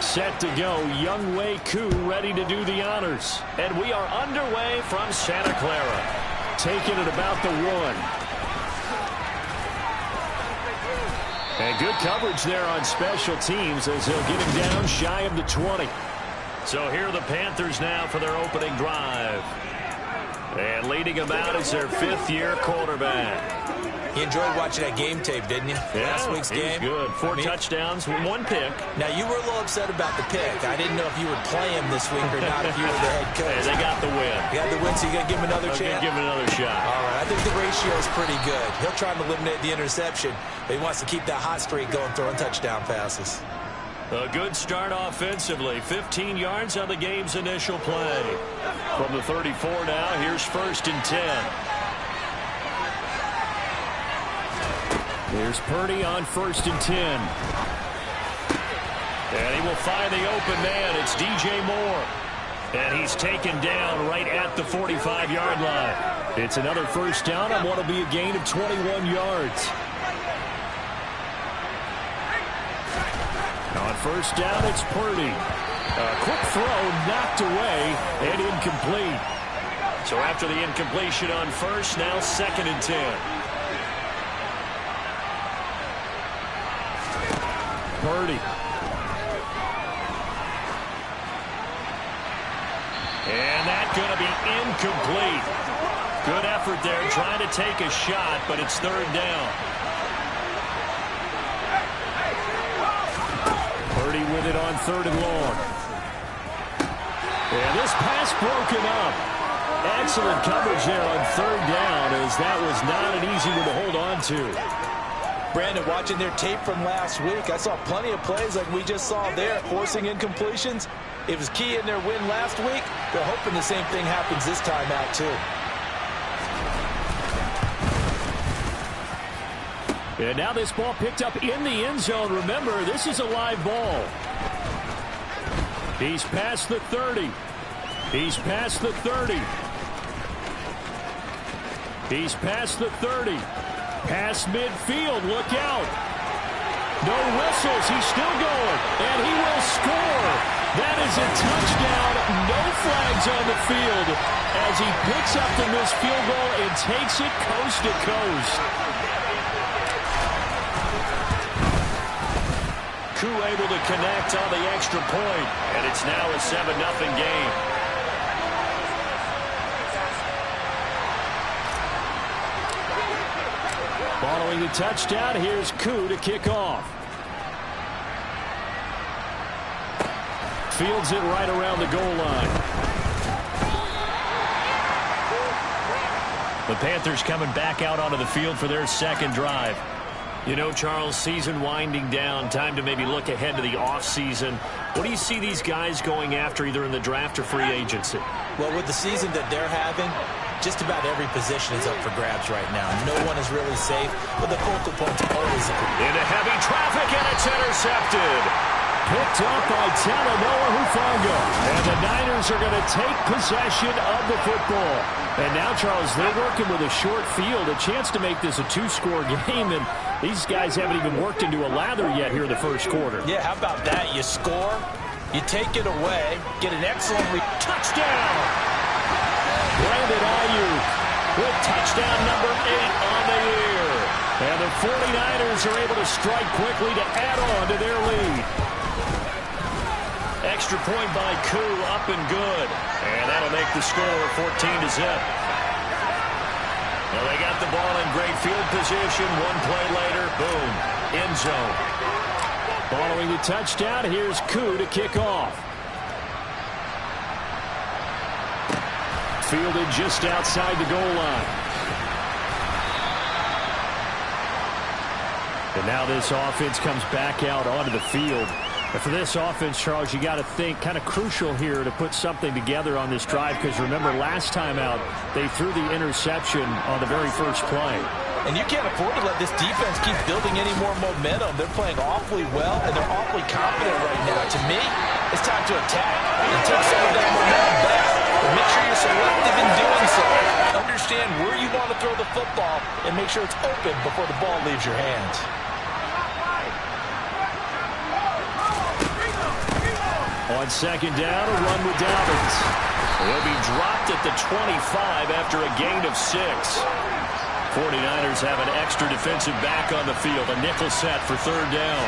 set to go. Young Wei Koo ready to do the honors. And we are underway from Santa Clara. Taking it about the 1. And good coverage there on special teams as he'll get him down shy of the 20. So here are the Panthers now for their opening drive. And leading them out is their 5th-year quarterback. You enjoyed watching that game tape, didn't you? Yeah, last week's game. Good. 4 touchdowns, 1 pick. Now, you were a little upset about the pick. I didn't know if you would play him this week or not if you were the head coach. Hey, they got the win. You got the win, so you're going to give him another chance? Give him another shot. All right, I think the ratio is pretty good. He'll try to eliminate the interception, but he wants to keep that hot streak going, throwing touchdown passes. A good start offensively. 15 yards on the game's initial play. From the 34 now, here's 1st and 10. Here's Purdy on 1st and 10. And he will find the open man. It's DJ Moore. And he's taken down right at the 45-yard line. It's another 1st down on what will be a gain of 21 yards. On 1st down, it's Purdy. A quick throw knocked away and incomplete. So after the incompletion on 1st, now 2nd and 10. Purdy. And that's going to be incomplete. Good effort there trying to take a shot, but it's 3rd down. Purdy with it on 3rd and long. And this pass broken up. Excellent coverage there on 3rd down, as that was not an easy one to hold on to. Brandon, watching their tape from last week, I saw plenty of plays like we just saw there, forcing incompletions. It was key in their win last week. They're hoping the same thing happens this time out, too. And now this ball picked up in the end zone. Remember, this is a live ball. He's past the 30. He's past the 30. He's past the 30. Past midfield, look out. No whistles, he's still going, and he will score. That is a touchdown, no flags on the field as he picks up the missed field goal and takes it coast to coast. Koo able to connect on the extra point, and it's now a 7-0 game. Following the touchdown, here's Koo to kick off. Fields it right around the goal line. The Panthers coming back out onto the field for their 2nd drive. You know, Charles, season winding down, time to maybe look ahead to the offseason. What do you see these guys going after either in the draft or free agency? Well, with the season that they're having, just about every position is up for grabs right now. No one is really safe, but the focal point's always into heavy traffic, and it's intercepted. Picked up by Talanoa Hufanga. And the Niners are going to take possession of the football. And now, Charles, they're working with a short field, a chance to make this a 2-score game, and these guys haven't even worked into a lather yet here in the 1st quarter. Yeah, how about that? You score, you take it away, get an excellent touchdown. Brandon Ayuk with touchdown number 8 on the year. And the 49ers are able to strike quickly to add on to their lead. Extra point by Koo, up and good. And that'll make the score 14-0. Well, they got the ball in great field position. One play later, boom, end zone. Following the touchdown, here's Koo to kick off. Fielded just outside the goal line. And now this offense comes back out onto the field. And for this offense, Charles, you got to think kind of crucial here to put something together on this drive, because remember last time out they threw the interception on the very first play. And you can't afford to let this defense keep building any more momentum. They're playing awfully well, and they're awfully confident right now. To me, it's time to attack and take some of that momentum back. But make sure you're selective in doing so. Understand where you want to throw the football and make sure it's open before the ball leaves your hands. On second down, a run with Dobbins. He'll be dropped at the 25 after a gain of 6. 49ers have an extra defensive back on the field. A nickel set for third down.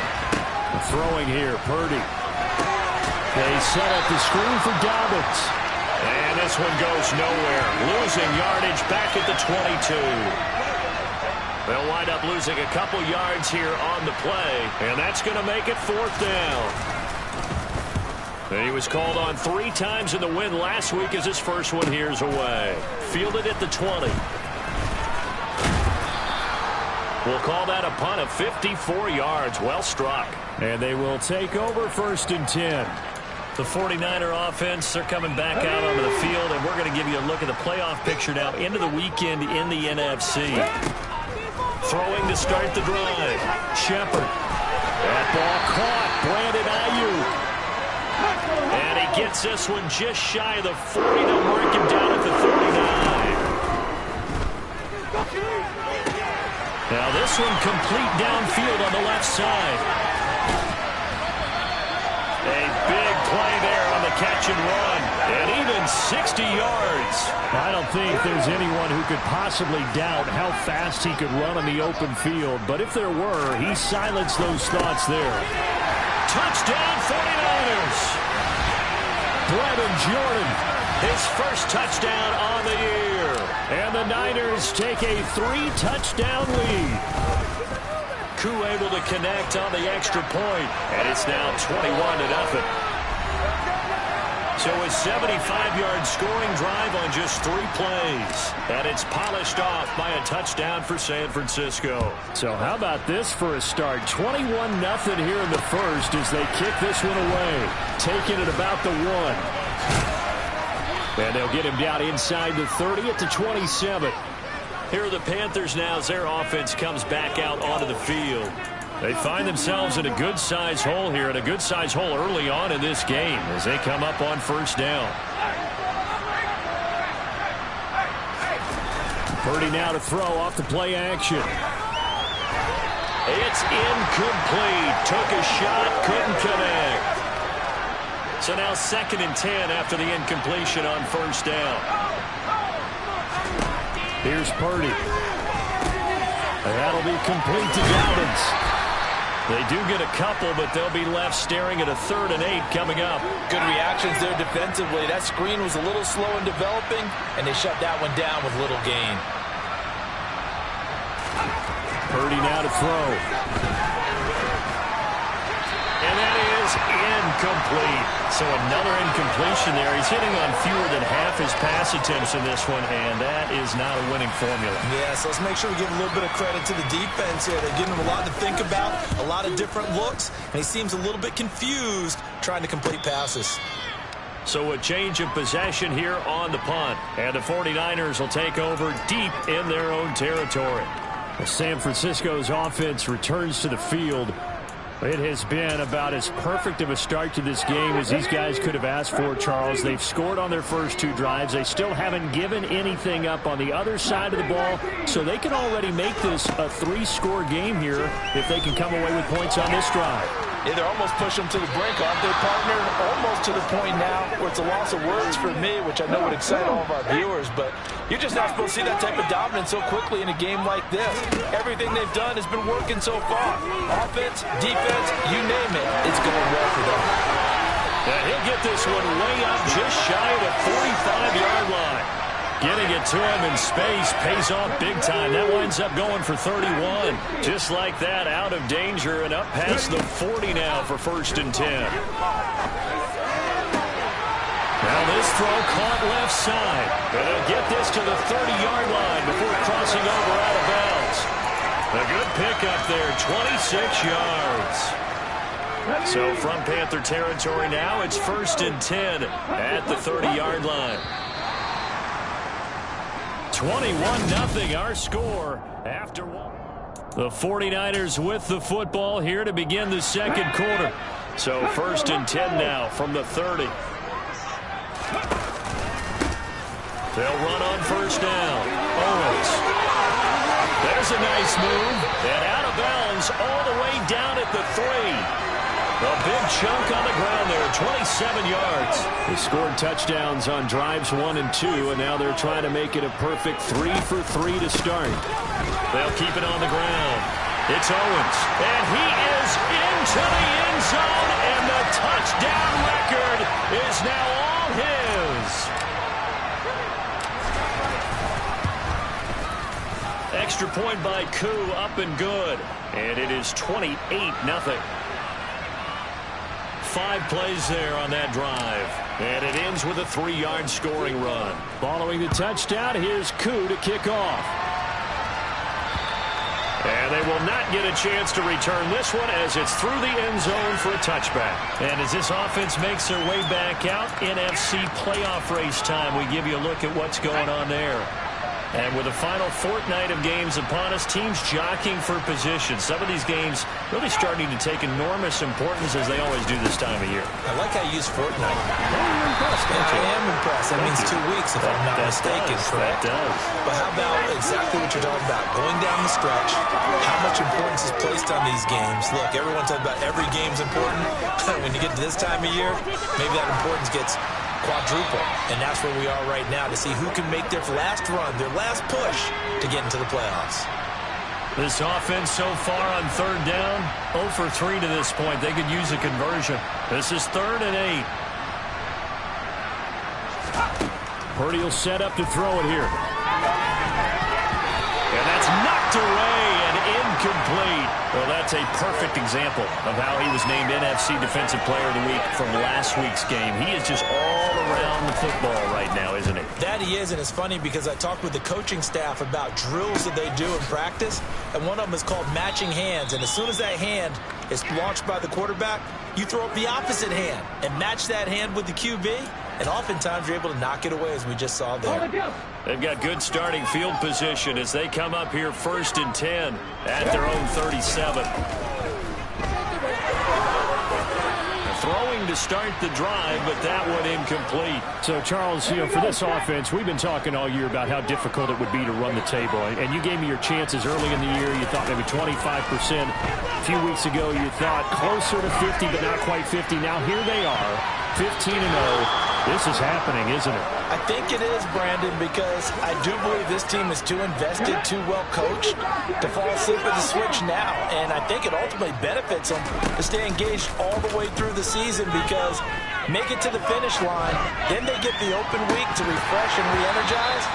Throwing here, Purdy. They set up the screen for Dobbins. And this one goes nowhere. Losing yardage back at the 22. They'll wind up losing a couple yards here on the play. And that's going to make it fourth down. And he was called on 3 times in the win last week as his first one here's away. Fielded at the 20. We'll call that a punt of 54 yards. Well struck. And they will take over first and 10. The 49er offense, they're coming back out onto the field, and we're going to give you a look at the playoff picture now into the weekend in the NFC. Throwing to start the drive. Shepard. That ball caught. Brandon Ayuk. And he gets this one just shy of the 40. They'll mark him down at the 39. Now this one complete downfield on the left side. A big play there on the catch and run. And even 60 yards. I don't think there's anyone who could possibly doubt how fast he could run on the open field. But if there were, he silenced those thoughts there. Touchdown 49ers. Brevin Jordan, his first touchdown on the year. And the Niners take a 3-touchdown lead. Koo able to connect on the extra point, and it's now 21-0. So a 75-yard scoring drive on just 3 plays. And it's polished off by a touchdown for San Francisco. So how about this for a start? 21-0 here in the first as they kick this one away. Taking it about the 1. And they'll get him down inside the 30 at the 27. Here are the Panthers now as their offense comes back out onto the field. They find themselves in a good-sized hole here, and a good-sized hole early on in this game as they come up on first down. Purdy now to throw off the play action. It's incomplete. Took a shot, couldn't connect. So now 2nd and 10 after the incompletion on first down. Here's Purdy. And that'll be complete to Dobbins. They do get a couple, but they'll be left staring at a 3rd and 8 coming up. Good reactions there defensively. That screen was a little slow in developing, and they shut that one down with little gain. Purdy now to throw. And that is incomplete. So another incompletion there. He's hitting on fewer than half his pass attempts in this one, and that is not a winning formula. Yeah, so let's make sure we give a little bit of credit to the defense here. They're giving him a lot to think about, a lot of different looks, and he seems a little bit confused trying to complete passes. So a change of possession here on the punt, and the 49ers will take over deep in their own territory. San Francisco's offense returns to the field. It has been about as perfect of a start to this game as these guys could have asked for, Charles. They've scored on their first 2 drives. They still haven't given anything up on the other side of the ball, so they can already make this a 3-score game here if they can come away with points on this drive. Yeah, they're almost pushing them to the brink, aren't they, partner? Almost to the point now where it's a loss of words for me, which I know would excite all of our viewers, but you're just not supposed to see that type of dominance so quickly in a game like this. Everything they've done has been working so far. Offense, defense, you name it, it's going well for them. And he'll get this one way up just shy of the 45-yard line. Getting it to him in space pays off big time. That winds up going for 31. Just like that, out of danger and up past the 40 now for 1st and 10. Now this throw caught left side. And they'll get this to the 30-yard line before crossing over out of bounds. A good pickup there, 26 yards. So from Panther territory now, it's 1st and 10 at the 30-yard line. 21-0 our score after 1. The 49ers with the football here to begin the second quarter. So 1st and 10 now from the 30. They'll run on first down. Owens. There's a nice move. And out of bounds all the way down at the 3. A big chunk on the ground there, 27 yards. They scored touchdowns on drives 1 and 2, and now they're trying to make it a perfect 3 for 3 to start. They'll keep it on the ground. It's Owens, and he is into the end zone, and the touchdown record is now all his. Extra point by Koo, up and good, and it is 28-0. 5 plays there on that drive. And it ends with a 3-yard scoring run. Following the touchdown, here's Koo to kick off. And they will not get a chance to return this one as it's through the end zone for a touchback. And as this offense makes their way back out, NFC playoff race time, we give you a look at what's going on there. And with the final fortnight of games upon us, teams jockeying for position. Some of these games really starting to take enormous importance as they always do this time of year. I like how you use fortnight. You're impressed, aren't you? I am impressed. That means 2 weeks, if I'm not mistaken, correct? That does. But how about exactly what you're talking about? Going down the stretch, how much importance is placed on these games? Look, everyone talks about every game's important. When you get to this time of year, maybe that importance gets quadruple, and that's where we are right now to see who can make their last run, their last push to get into the playoffs. This offense so far on 3rd down, 0 for 3 to this point. They could use a conversion. This is 3rd and 8. Purdy will set up to throw it here. And that's knocked away and incomplete. Well, that's a perfect example of how he was named NFC Defensive Player of the Week from last week's game. He is just all around the football right now, isn't he? That he is, and it's funny because I talked with the coaching staff about drills that they do in practice, and one of them is called matching hands. And as soon as that hand is launched by the quarterback, you throw up the opposite hand and match that hand with the QB, and oftentimes you're able to knock it away, as we just saw there. They've got good starting field position as they come up here 1st and 10 at their own 37. Throwing to start the drive, but that one incomplete. So, Charles, for this offense, we've been talking all year about how difficult it would be to run the table. And you gave me your chances early in the year. You thought maybe 25%. A few weeks ago, you thought closer to 50, but not quite 50. Now, here they are, 15-0. This is happening, isn't it? I think it is, Brandon, because I do believe this team is too invested, too well coached to fall asleep at the switch now. And I think it ultimately benefits them to stay engaged all the way through the season because make it to the finish line, then they get the open week to refresh and re-energize.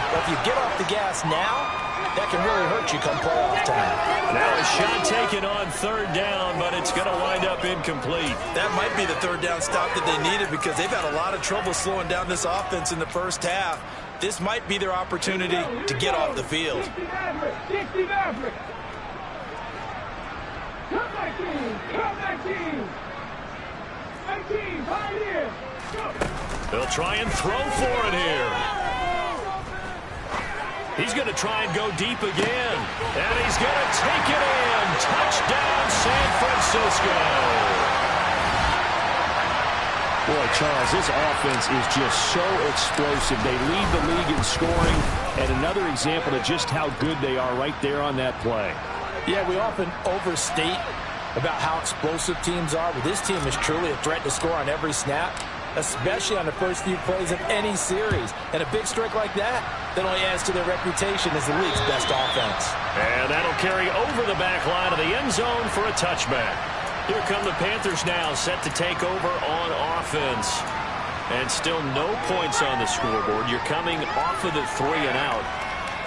But if you get off the gas now, that can really hurt you come playoff time. Now a shot taken on 3rd down, but it's going to wind up incomplete. That might be the 3rd down stop that they needed because they've had a lot of trouble slowing down this offense in the first half. This might be their opportunity to get off the field. They'll try and throw for it here. He's going to try and go deep again. And he's going to take it in. Touchdown, San Francisco. Boy, Charles, this offense is just so explosive. They lead the league in scoring. And another example of just how good they are right there on that play. Yeah, we often overstate about how explosive teams are, but this team is truly a threat to score on every snap, especially on the first few plays of any series. And a big streak like that only adds to their reputation as the league's best offense. And that'll carry over the back line of the end zone for a touchback. Here come the Panthers now, set to take over on offense. And still no points on the scoreboard. You're coming off of the 3 and out.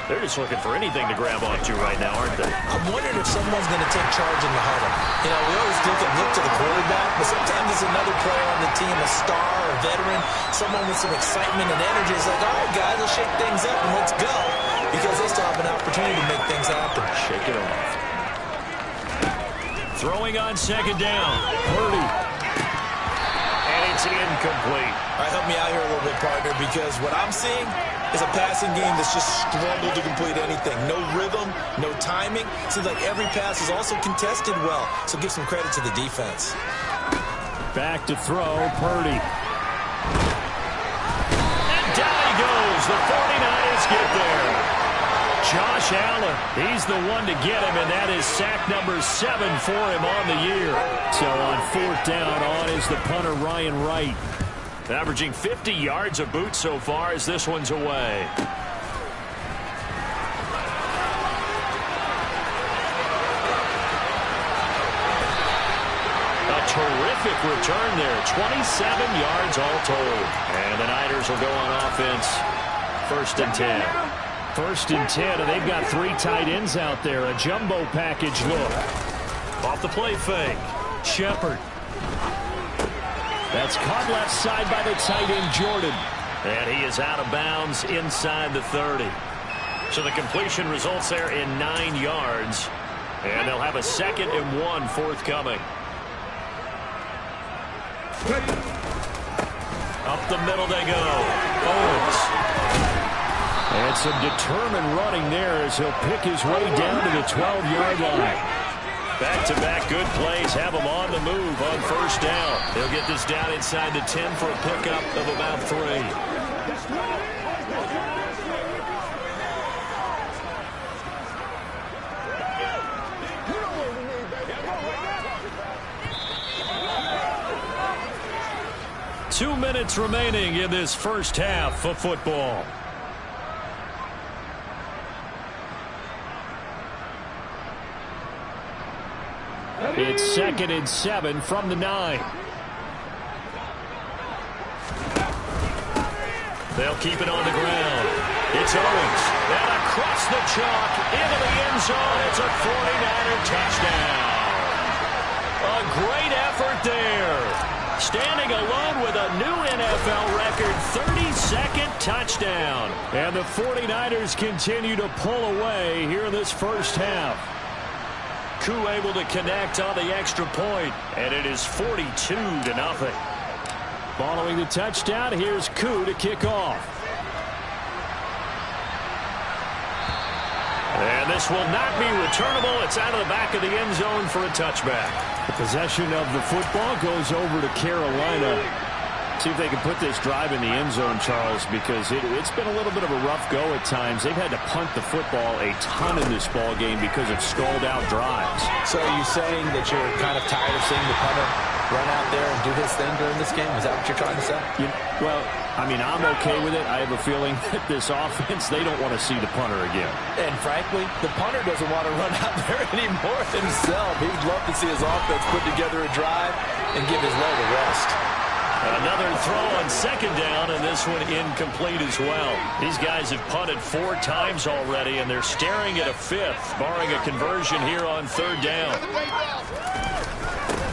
They're just looking for anything to grab onto right now, aren't they? I'm wondering if someone's going to take charge in the huddle. You know, we always look to the quarterback, but sometimes it's another player on the team, a star, a veteran, someone with some excitement and energy. It's like, all right, guys, let's shake things up and let's go, because they still have an opportunity to make things happen. Shake it off. Throwing on 2nd down. Purdy. And it's incomplete. All right, help me out here a little bit, partner, because what I'm seeing is a passing game that's just struggled to complete anything. No rhythm, no timing. Seems like every pass is also contested well, so give some credit to the defense. Back to throw, Purdy. And down he goes. The 49ers get there. Josh Allen, he's the one to get him, and that is sack number 7 for him on the year. So on 4th down, on is the punter, Ryan Wright. Averaging 50 yards a boot so far as this one's away. Terrific return there. 27 yards all told. And the Niners will go on offense. 1st and 10. 1st and 10, and they've got 3 tight ends out there. A jumbo package look. Off the play fake. Shepard. That's caught left side by the tight end, Jordan. And he is out of bounds inside the 30. So the completion results there in 9 yards. And they'll have a 2nd and 1 forthcoming. Up the middle they go. Owens. And some determined running there as he'll pick his way down to the 12-yard line. Back-to-back good plays have him on the move on 1st down. He'll get this down inside the 10 for a pickup of about 3. 2 minutes remaining in this first half of football. It's 2nd and 7 from the 9. They'll keep it on the ground. It's Owens. And across the chalk into the end zone. It's a 49er touchdown. A great effort there. Standing alone with a new NFL record, 32nd touchdown. And the 49ers continue to pull away here in this first half. Koo able to connect on the extra point, and it is 42-0. Following the touchdown, here's Koo to kick off. And this will not be returnable. It's out of the back of the end zone for a touchback. The possession of the football goes over to Carolina. See if they can put this drive in the end zone, Charles, because it's been a little bit of a rough go at times. They've had to punt the football a ton in this ball game because of stalled-out drives. So are you saying that you're kind of tired of seeing the punter run out there and do his thing during this game? Is that what you're trying to say? Well, I mean, I'm okay with it. I have a feeling that this offense, they don't want to see the punter again. And frankly, the punter doesn't want to run out there anymore himself. He'd love to see his offense put together a drive and give his leg a rest. Another throw on 2nd down, and this one incomplete as well. These guys have punted 4 times already, and they're staring at a 5th, barring a conversion here on 3rd down.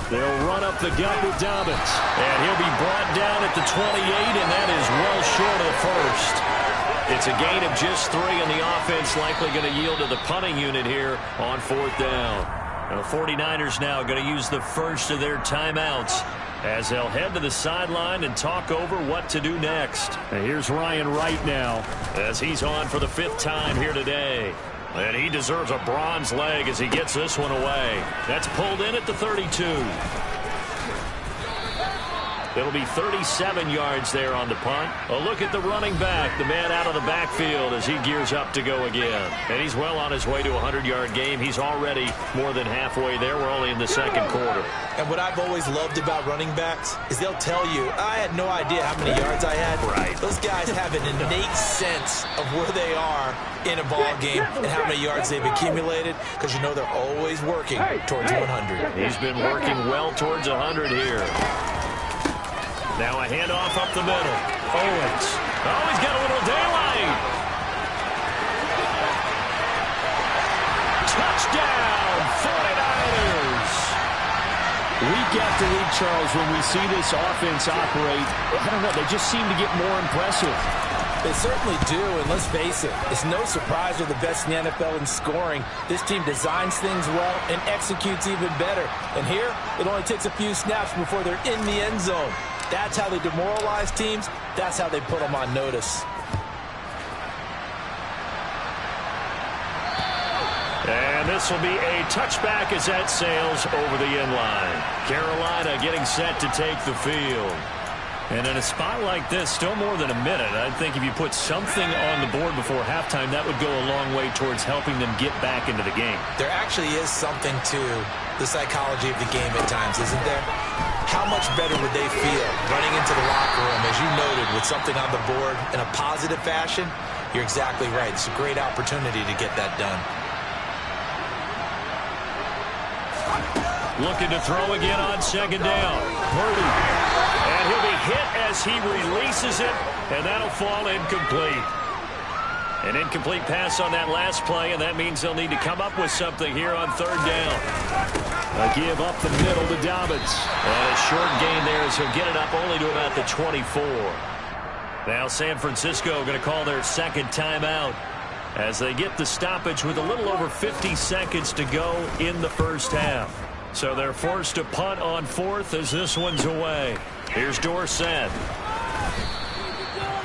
They'll run up the gut with Dobbins, and he'll be brought down at the 28, and that is well short of 1st. It's a gain of just 3, and the offense likely going to yield to the punting unit here on 4th down. And the 49ers now going to use the first of their timeouts as they'll head to the sideline and talk over what to do next. And here's Ryan Wright now as he's on for the 5th time here today. And he deserves a bronze leg as he gets this one away. That's pulled in at the 32. It'll be 37 yards there on the punt. A look at the running back, the man out of the backfield as he gears up to go again. And he's well on his way to a 100-yard game. He's already more than halfway there. We're only in the 2nd quarter. And what I've always loved about running backs is they'll tell you, I had no idea how many yards I had. Right. Those guys have an innate sense of where they are in a ball game and how many yards they've accumulated, because you know they're always working towards 100. He's been working well towards 100 here. Now a handoff up the middle. Owens. Oh, he's got a little daylight. Touchdown, 49ers. Week after week, Charles, when we see this offense operate, I don't know, they just seem to get more impressive. They certainly do, and let's face it, it's no surprise they're the best in the NFL in scoring. This team designs things well and executes even better. And here, it only takes a few snaps before they're in the end zone. That's how they demoralize teams. That's how they put them on notice. And this will be a touchback as that sails over the end line. Carolina getting set to take the field. And in a spot like this, still more than a minute, I think if you put something on the board before halftime, that would go a long way towards helping them get back into the game. There actually is something to the psychology of the game at times, isn't there? How much better would they feel running into the locker room, as you noted, with something on the board in a positive fashion? You're exactly right. It's a great opportunity to get that done. Looking to throw again on second down. Purdy. And he'll be hit as he releases it, and that'll fall incomplete. An incomplete pass on that last play, and that means they'll need to come up with something here on third down. A give up the middle to Dobbins. And a short gain there as he'll get it up only to about the 24. Now San Francisco going to call their second timeout as they get the stoppage with a little over 50 seconds to go in the first half. So they're forced to punt on fourth as this one's away. Here's Dorsett.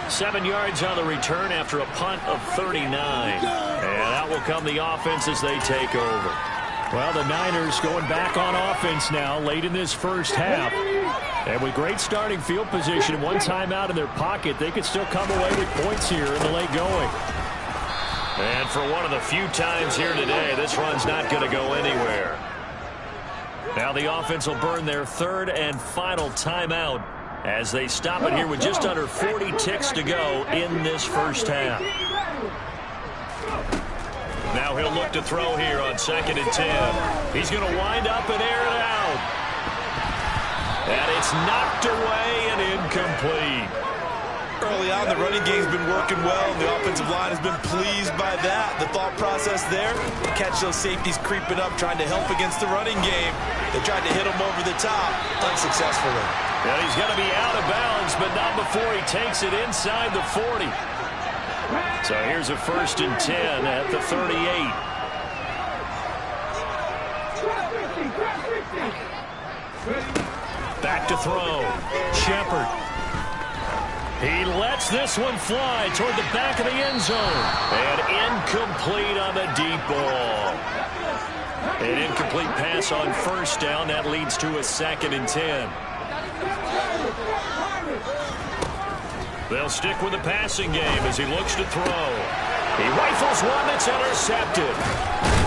7 yards on the return after a punt of 39. And out will come the offense as they take over. Well, the Niners going back on offense now late in this first half. And with great starting field position and one timeout in their pocket, they could still come away with points here in the late going. And for one of the few times here today, this run's not going to go anywhere. Now the offense will burn their third and final timeout as they stop it here with just under 40 ticks to go in this first half. Now he'll look to throw here on 2nd and 10. He's going to wind up and air it out. And it's knocked away and incomplete. Early on, the running game's been working well, and the offensive line has been pleased by that. The thought process there, catch those safeties creeping up, trying to help against the running game. They tried to hit him over the top, unsuccessfully. And he's going to be out of bounds, but not before he takes it inside the 40. So here's a 1st and 10 at the 38. Back to throw. Shepard. He lets this one fly toward the back of the end zone. And incomplete on the deep ball. An incomplete pass on first down. That leads to a 2nd and 10. They'll stick with the passing game as he looks to throw. He rifles one that's intercepted.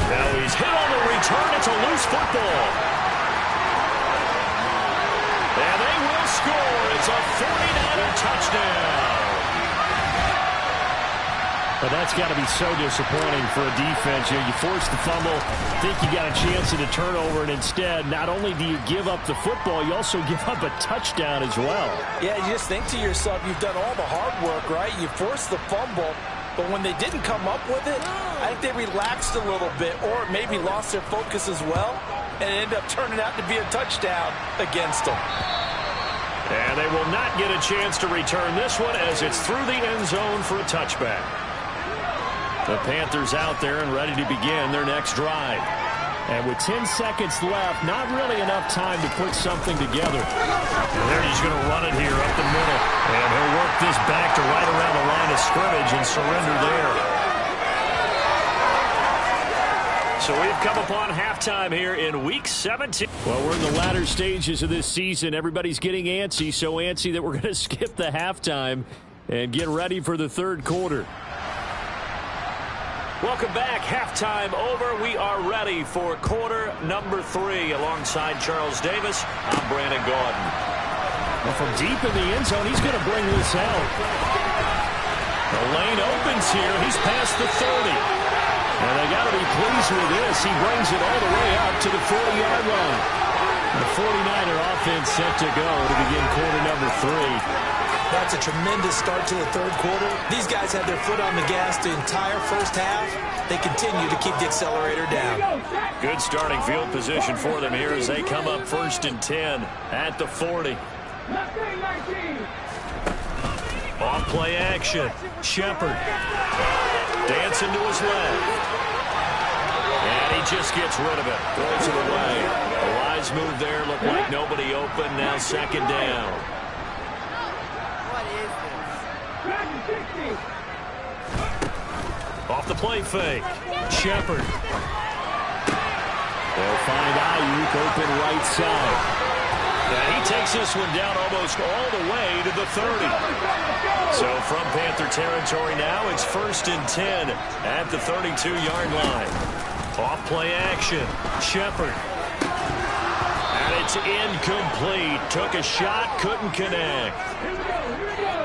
Now he's hit on the return. It's a loose football. And they will score. It's a 49er touchdown. But that's got to be so disappointing for a defense. You force the fumble, think you got a chance at a turnover, and instead, not only do you give up the football, you also give up a touchdown as well. Yeah, you just think to yourself, you've done all the hard work, right? You forced the fumble, but when they didn't come up with it, I think they relaxed a little bit or maybe lost their focus as well, and it ended up turning out to be a touchdown against them. And they will not get a chance to return this one as it's through the end zone for a touchback. The Panthers out there and ready to begin their next drive. And with 10 seconds left, not really enough time to put something together. And there he's going to run it here up the middle. And he'll work this back to right around the line of scrimmage and surrender there. So we've come upon halftime here in Week 17. Well, we're in the latter stages of this season. Everybody's getting antsy, so antsy that we're going to skip the halftime and get ready for the third quarter. Welcome back. Halftime over. We are ready for quarter number 3. Alongside Charles Davis, I'm Brandon Gaudin. Well, from deep in the end zone, he's going to bring this out. The lane opens here. He's past the 30. And they got to be pleased with this. He brings it all the way up to the 40-yard line. The 49er offense set to go to begin quarter number 3. That's a tremendous start to the third quarter. These guys had their foot on the gas the entire first half. They continue to keep the accelerator down. Good starting field position for them here as they come up 1st and 10 at the 40. Off play action. Shepard dancing to his left. And he just gets rid of it. Throws it away. A wise move there. Looked like nobody open. Now 2nd down. Off the play fake. Shepard. They'll find Ayuk open right side. And he takes this one down almost all the way to the 30. So from Panther territory now, it's 1st and 10 at the 32-yard line. Off play action. Shepard. And it's incomplete. Took a shot, couldn't connect.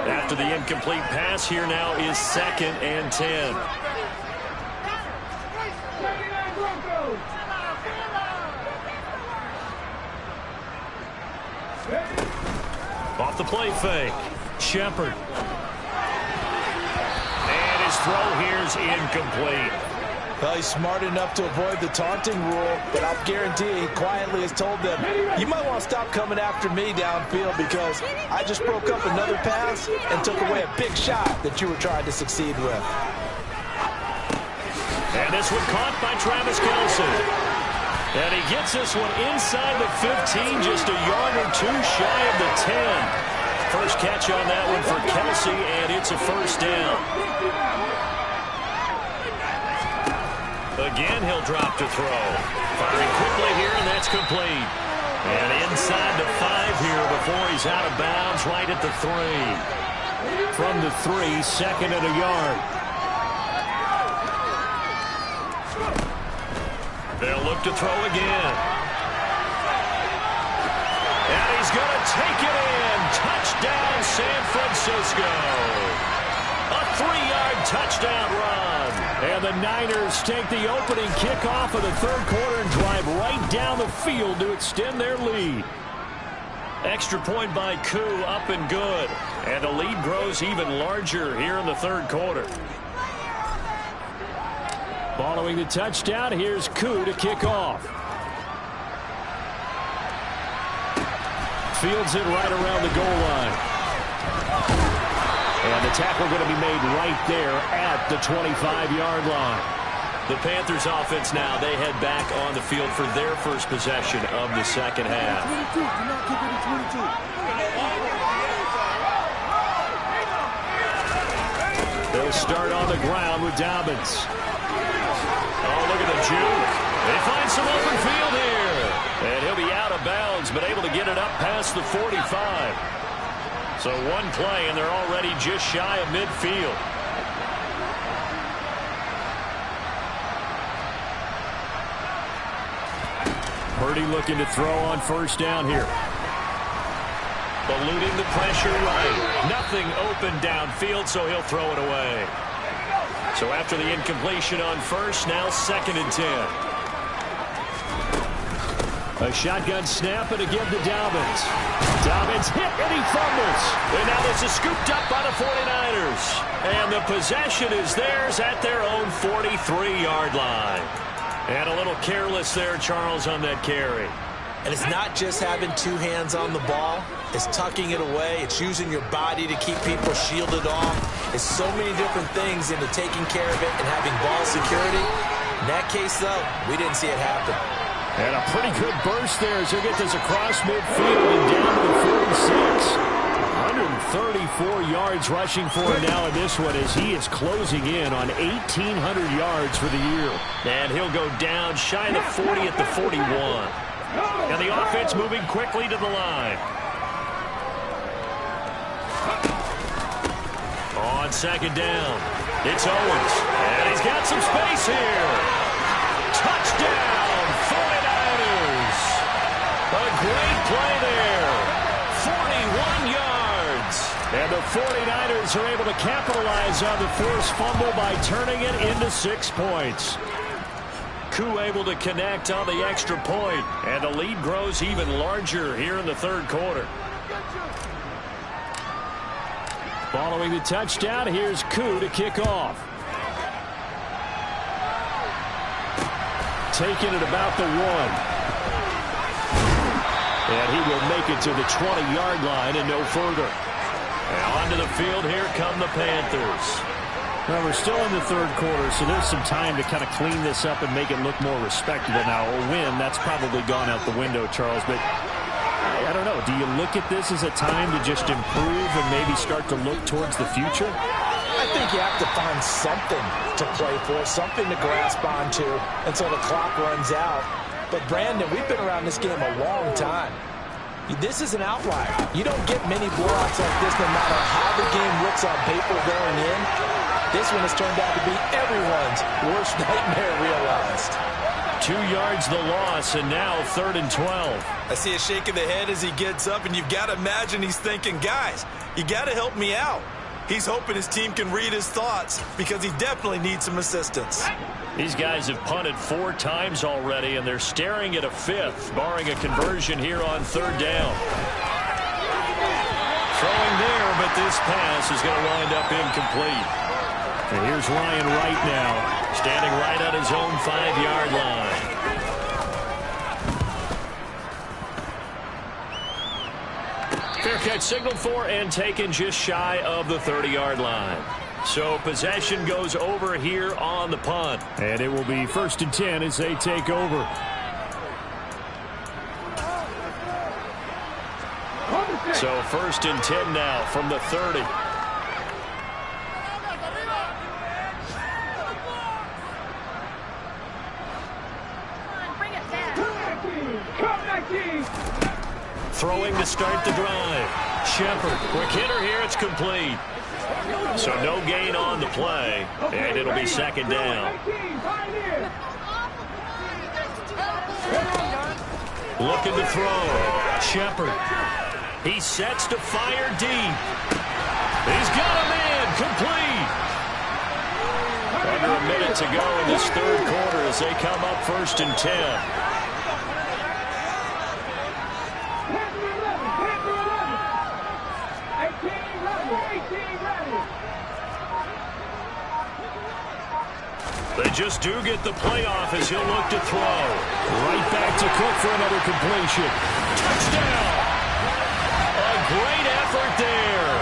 After the incomplete pass, here now is 2nd and 10. Off the play fake. Shepard. And his throw here is incomplete. Well, he's smart enough to avoid the taunting rule, but I'll guarantee he quietly has told them, you might want to stop coming after me downfield because I just broke up another pass and took away a big shot that you were trying to succeed with. And this one caught by Travis Kelce. And he gets this one inside the 15, just a yard or two shy of the 10. First catch on that one for Kelce, and it's a 1st down. Again, he'll drop to throw. Firing quickly here, and that's complete. And inside the 5 here before he's out of bounds, right at the 3. From the 3, 2nd and a yard. They'll look to throw again. And he's going to take it in. Touchdown, San Francisco. A 3-yard touchdown run. And the Niners take the opening kickoff of the 3rd quarter and drive right down the field to extend their lead. Extra point by Koo, up and good. And the lead grows even larger here in the 3rd quarter. Following the touchdown, here's Koo to kick off. Fields it right around the goal line. And the tackle going to be made right there at the 25-yard line. The Panthers offense now, they head back on the field for their first possession of the 2nd half. They'll start on the ground with Dobbins. Oh, look at the juke. They find some open field here. And he'll be out of bounds, but able to get it up past the 45. So one play, and they're already just shy of midfield. Purdy looking to throw on 1st down here. Eluding the pressure right. Nothing open downfield, so he'll throw it away. So after the incompletion on 1st, now 2nd and 10. A shotgun snap and a give to Dobbins. Dobbins hit and he fumbles. And now this is scooped up by the 49ers. And the possession is theirs at their own 43-yard line. And a little careless there, Charles, on that carry. And it's not just having 2 hands on the ball. It's tucking it away. It's using your body to keep people shielded off. It's so many different things into taking care of it and having ball security. In that case, though, we didn't see it happen. And a pretty good burst there as he'll get this across midfield and down to the 46. 134 yards rushing for him now in this one as he is closing in on 1,800 yards for the year. And he'll go down shy of the 40 at the 41. And the offense moving quickly to the line. On 2nd down, it's Owens. And he's got some space here. Touchdown, 49ers. A great play there. 41 yards. And the 49ers are able to capitalize on the forced fumble by turning it into 6 points. Koo able to connect on the extra point, and the lead grows even larger here in the 3rd quarter. Following the touchdown, here's Koo to kick off. Taking it about the 1. And he will make it to the 20-yard line and no further. And onto the field, here come the Panthers. Well, we're still in the 3rd quarter, so there's some time to kind of clean this up and make it look more respectable. Now, a win, that's probably gone out the window, Charles, but I don't know. Do you look at this as a time to just improve and maybe start to look towards the future? I think you have to find something to play for, something to grasp onto until the clock runs out. But, Brandon, we've been around this game a long time. This is an outlier. You don't get many blowouts like this no matter how the game looks on paper going in. This one has turned out to be everyone's worst nightmare realized. 2 yards the loss, and now 3rd and 12. I see a shake of the head as he gets up, and you've got to imagine he's thinking, guys, you got to help me out. He's hoping his team can read his thoughts because he definitely needs some assistance. These guys have punted 4 times already, and they're staring at a 5th, barring a conversion here on 3rd down. Throwing there, but this pass is going to wind up incomplete. And here's Ryan Wright now, standing right on his own 5-yard line. Fair catch signaled for and taken just shy of the 30-yard line. So possession goes over here on the punt. And it will be 1st and 10 as they take over. So 1st and 10 now from the 30. Throwing to start the drive. Shepard, quick hitter here, it's complete. So no gain on the play, and it'll be 2nd down. Looking to throw. Shepard. He sets to fire deep. He's got a man, complete. Under a minute to go in this 3rd quarter as they come up 1st and 10. They just do get the playoff as he'll look to throw. Right back to Cook for another completion. Touchdown! A great effort there.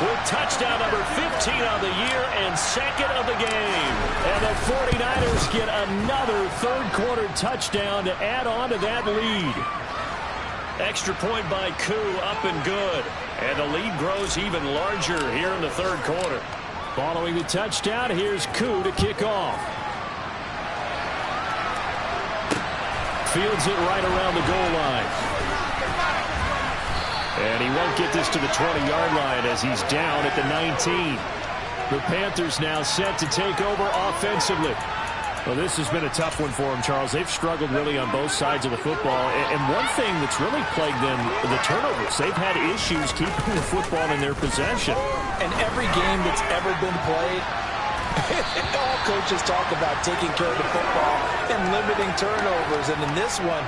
With touchdown number 15 on the year and 2nd of the game. And the 49ers get another 3rd quarter touchdown to add on to that lead. Extra point by Koo, up and good. And the lead grows even larger here in the 3rd quarter. Following the touchdown, here's Koo to kick off. Fields it right around the goal line. And he won't get this to the 20-yard line as he's down at the 19. The Panthers now set to take over offensively. Well, this has been a tough one for them, Charles. They've struggled really on both sides of the football. And one thing that's really plagued them, the turnovers. They've had issues keeping the football in their possession. And every game that's ever been played, all coaches talk about taking care of the football and limiting turnovers. And in this one,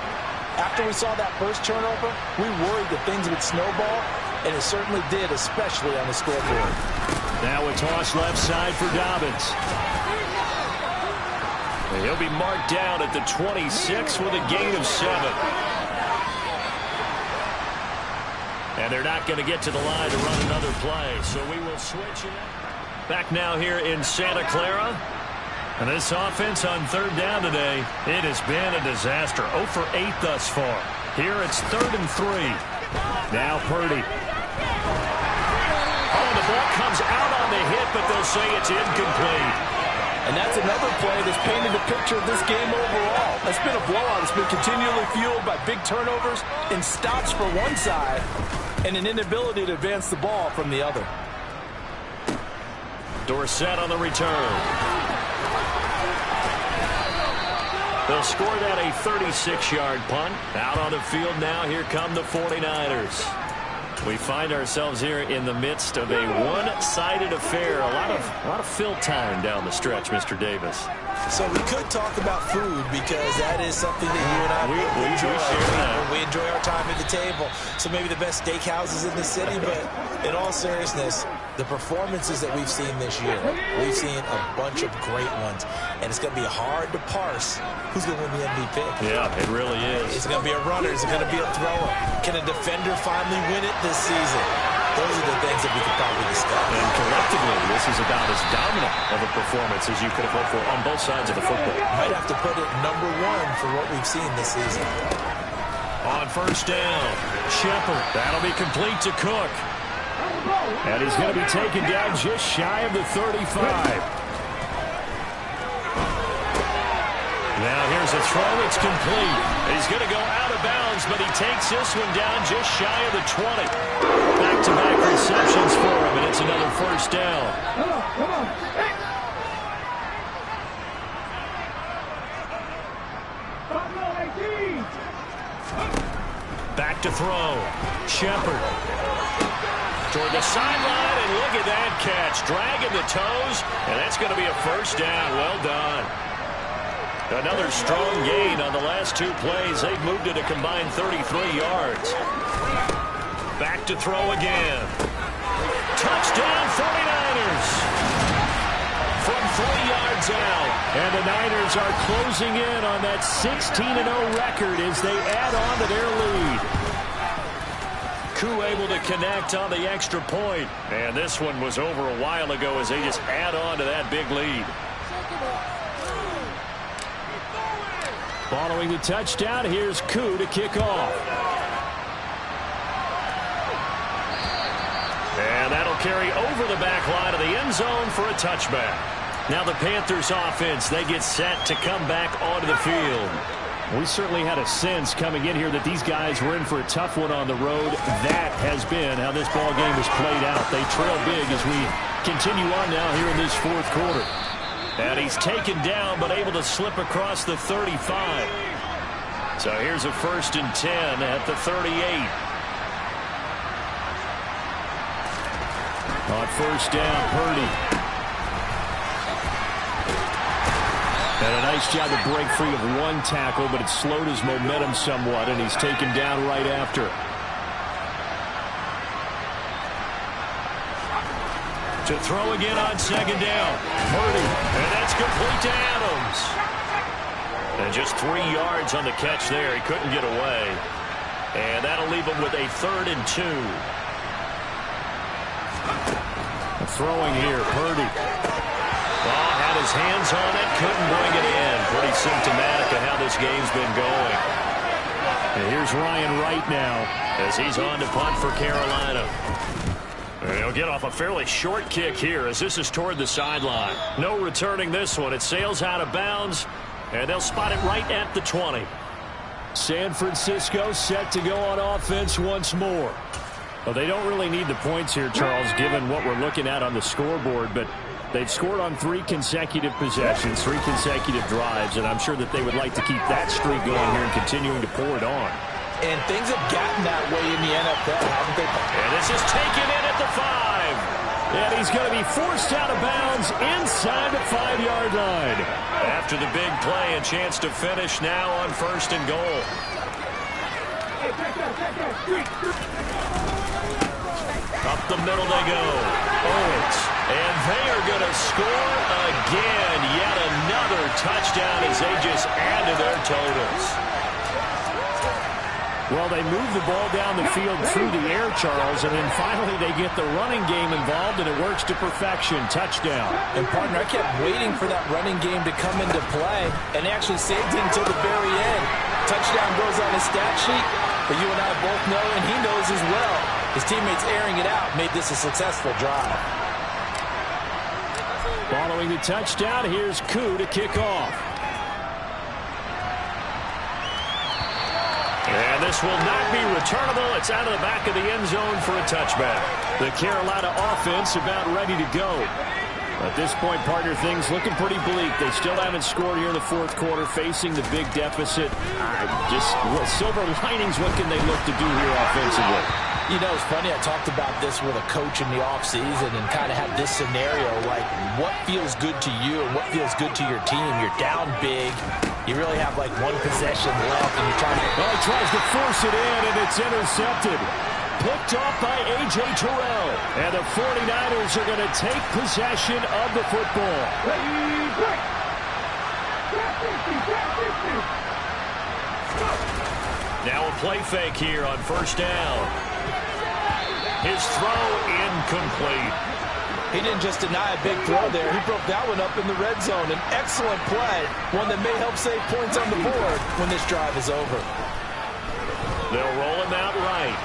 after we saw that first turnover, we worried that things would snowball, and it certainly did, especially on the scoreboard. Now a toss left side for Dobbins. And he'll be marked down at the 26 with a gain of 7. And they're not going to get to the line to run another play, so we will switch it. Back now here in Santa Clara. And this offense on 3rd down today, it has been a disaster. 0 for 8 thus far. Here it's 3rd and 3. Now Purdy. Oh, the ball comes out on the hit, but they'll say it's incomplete. And that's another play that's painted the picture of this game overall. It's been a blowout. It's been continually fueled by big turnovers and stops for one side and an inability to advance the ball from the other. Dorsett on the return. They'll score that a 36-yard punt. Out on the field now, here come the 49ers. We find ourselves here in the midst of a one-sided affair. A lot of fill time down the stretch, Mr. Davis. So we could talk about food because that is something that you and I enjoy. We enjoy our time at the table. So maybe the best steakhouses in the city, but in all seriousness, the performances that we've seen this year, we've seen a bunch of great ones, and it's going to be hard to parse who's going to win the MVP. Yeah, it really is. Is it going to be a runner? Is it going to be a thrower? Can a defender finally win it this season? Those are the things that we could probably discuss. And collectively, this is about as dominant of a performance as you could have hoped for on both sides of the football. Might have to put it number 1 for what we've seen this season. On 1st down, Shepard. That'll be complete to Cook. And he's going to be taken down just shy of the 35. Now here's a throw. It's complete. He's going to go out of bounds, but he takes this one down just shy of the 20. Back-to-back receptions for him, and it's another first down. Come on. Hey. Back to throw. Shepard. Toward the sideline, and look at that catch. Dragging the toes, and that's going to be a first down. Well done. Another strong gain on the last two plays. They've moved it a combined 33 yards. Back to throw again. Touchdown 49ers. From 3 yards out. And the Niners are closing in on that 16-0 record as they add on to their lead. Koo able to connect on the extra point. And this one was over a while ago as they just add on to that big lead. Following the touchdown, here's Koo to kick off. And that'll carry over the back line of the end zone for a touchback. Now the Panthers offense, they get set to come back onto the field. We certainly had a sense coming in here that these guys were in for a tough one on the road. That has been how this ball game has played out. They trail big as we continue on now here in this fourth quarter. And he's taken down but able to slip across the 35. So here's a 1st and 10 at the 38. On first down, Purdy. And a nice job to break free of one tackle, but it slowed his momentum somewhat, and he's taken down right after. To throw again on second down. Purdy, and that's complete to Adams. And just 3 yards on the catch there. He couldn't get away. And that'll leave him with a 3rd and 2. Throwing here, Purdy. Ball had his hands on it, couldn't bring it in. Pretty symptomatic of how this game's been going. And here's Ryan Wright now as he's on to punt for Carolina. And he'll get off a fairly short kick here as this is toward the sideline. No returning this one. It sails out of bounds, and they'll spot it right at the 20. San Francisco set to go on offense once more. Well, they don't really need the points here, Charles, given what we're looking at on the scoreboard, but they've scored on 3 consecutive possessions, 3 consecutive drives, and I'm sure that they would like to keep that streak going here and continuing to pour it on. And things have gotten that way in the NFL, haven't they? And this is taken in at the 5. And he's going to be forced out of bounds inside the 5-yard line. After the big play, a chance to finish now on 1st and goal. Up the middle they go. Owens. And they are going to score again. Yet another touchdown as they just add to their totals. Well, they move the ball down the field through the air, Charles, and then finally they get the running game involved, and it works to perfection. Touchdown. And, partner, I kept waiting for that running game to come into play, and they actually saved it until the very end. Touchdown goes on his stat sheet, but you and I both know, and he knows as well, his teammates airing it out made this a successful drive. Following the touchdown, here's Koo to kick off. And this will not be returnable. It's out of the back of the end zone for a touchback. The Carolina offense about ready to go. At this point, partner, things looking pretty bleak. They still haven't scored here in the fourth quarter, facing the big deficit. Silver linings, what can they look to do here offensively? You know, it's funny, I talked about this with a coach in the offseason and kind of had this scenario, like what feels good to you and what feels good to your team. You're down big. You really have like one possession left, and you're trying to... Well, he tries to force it in, and it's intercepted. Picked off by A.J. Terrell. And the 49ers are going to take possession of the football. Now a play fake here on first down. His throw incomplete. He didn't just deny a big throw there. He broke that one up in the red zone. An excellent play, one that may help save points on the board when this drive is over. They'll roll him out right.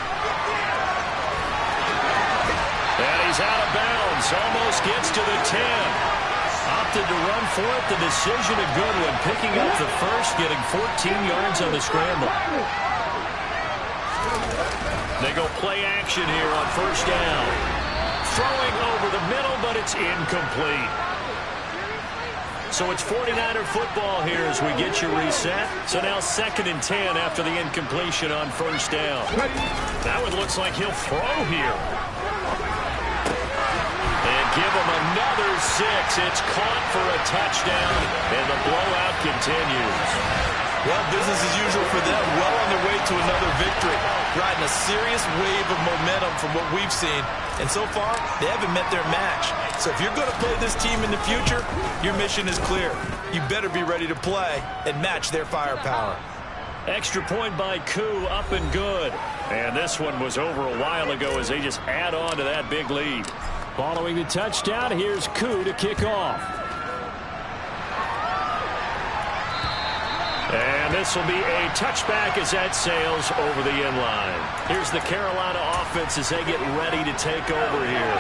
And he's out of bounds. Almost gets to the 10. Up opted to run for it. The decision a good one. Picking up the first, getting 14 yards on the scramble. They go play action here on first down. Throwing over the middle, but it's incomplete. So it's 49er football here as we get you reset. So now 2nd and 10 after the incompletion on first down. Now it looks like he'll throw here. And give him another 6. It's caught for a touchdown, and the blowout continues. Well, business as usual for them. Well on their way to another victory. Riding a serious wave of momentum from what we've seen. And so far, they haven't met their match. So if you're going to play this team in the future, your mission is clear. You better be ready to play and match their firepower. Extra point by Koo, up and good. And this one was over a while ago as they just add on to that big lead. Following the touchdown, here's Koo to kick off. And this will be a touchback as that sails over the end line. Here's the Carolina offense as they get ready to take over here.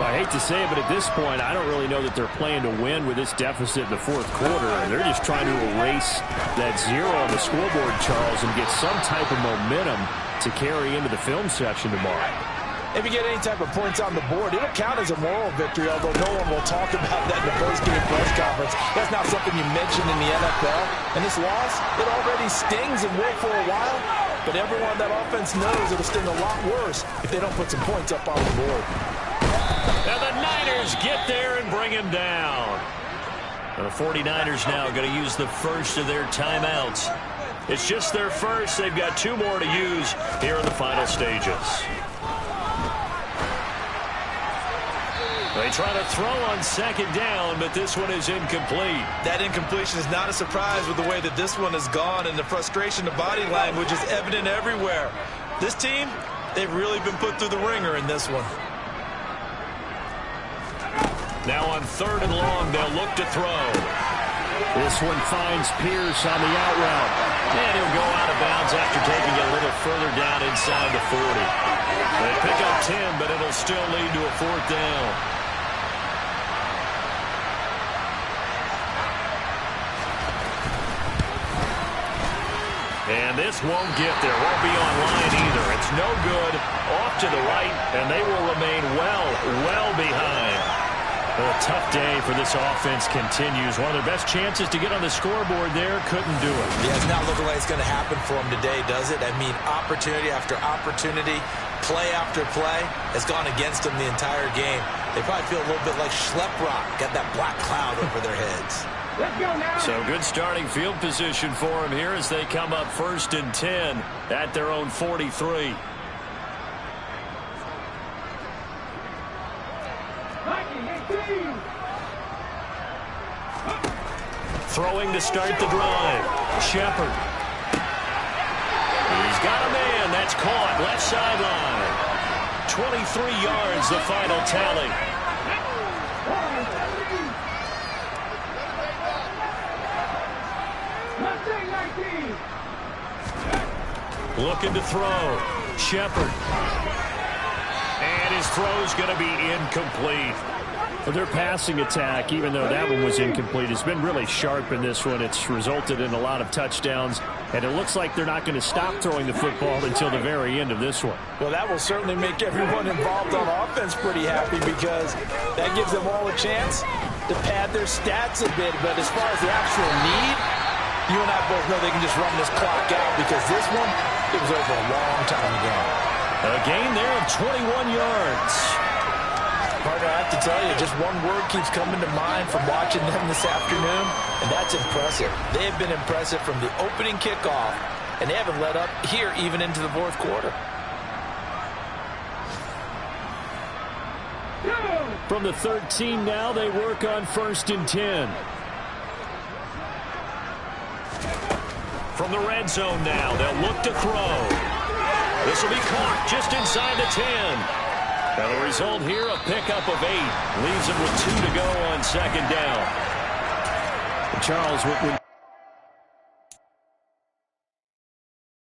I hate to say it, but at this point, I don't really know that they're playing to win with this deficit in the 4th quarter. They're just trying to erase that 0 on the scoreboard, Charles, and get some type of momentum to carry into the film section tomorrow. If you get any type of points on the board, it'll count as a moral victory, although no one will talk about that in the post-game press conference. That's not something you mentioned in the NFL. And this loss, it already stings and will for a while, but everyone on that offense knows it'll sting a lot worse if they don't put some points up on the board. And the Niners get there and bring him down. And the 49ers now going to use the first of their timeouts. It's just their first. They've got 2 more to use here in the final stages. They try to throw on 2nd down, but this one is incomplete. That incompletion is not a surprise with the way that this one has gone, and the frustration of body language is evident everywhere. This team, they've really been put through the ringer in this one. Now on 3rd and long, they'll look to throw. This one finds Pierce on the out route. And he'll go out of bounds after taking a little further down inside the 40. They pick up 10, but it'll still lead to a 4th down. And this won't get there. Won't be online either. It's no good. Off to the right, and they will remain well behind. A tough day for this offense continues. One of their best chances to get on the scoreboard there, couldn't do it. Yeah, it's not looking like it's going to happen for them today, does it? I mean, opportunity after opportunity, play after play has gone against them the entire game. They probably feel a little bit like Schlep Rock, got that black cloud over their heads. Let's go now. So good starting field position for them here as they come up 1st and 10 at their own 43. Throwing to start the drive. Shepard. He's got a man. That's caught. Left sideline. 23 yards, the final tally. Looking to throw. Shepard. And his throw's going to be incomplete. For their passing attack, even though that one was incomplete, it's been really sharp in this one. It's resulted in a lot of touchdowns, and it looks like they're not going to stop throwing the football until the very end of this one. Well, that will certainly make everyone involved on offense pretty happy because that gives them all a chance to pad their stats a bit. But as far as the actual need, you and I both know they can just run this clock out because this one, it was over a long time ago. A gain there of 21 yards. Partner, I have to tell you, just one word keeps coming to mind from watching them this afternoon, and that's impressive. They have been impressive from the opening kickoff, and they haven't let up here even into the 4th quarter. From the 13 now, they work on 1st and 10. From the red zone now, they'll look to throw. This will be caught just inside the 10. And the result here, a pickup of 8. Leaves them with 2 to go on 2nd down. Charles, when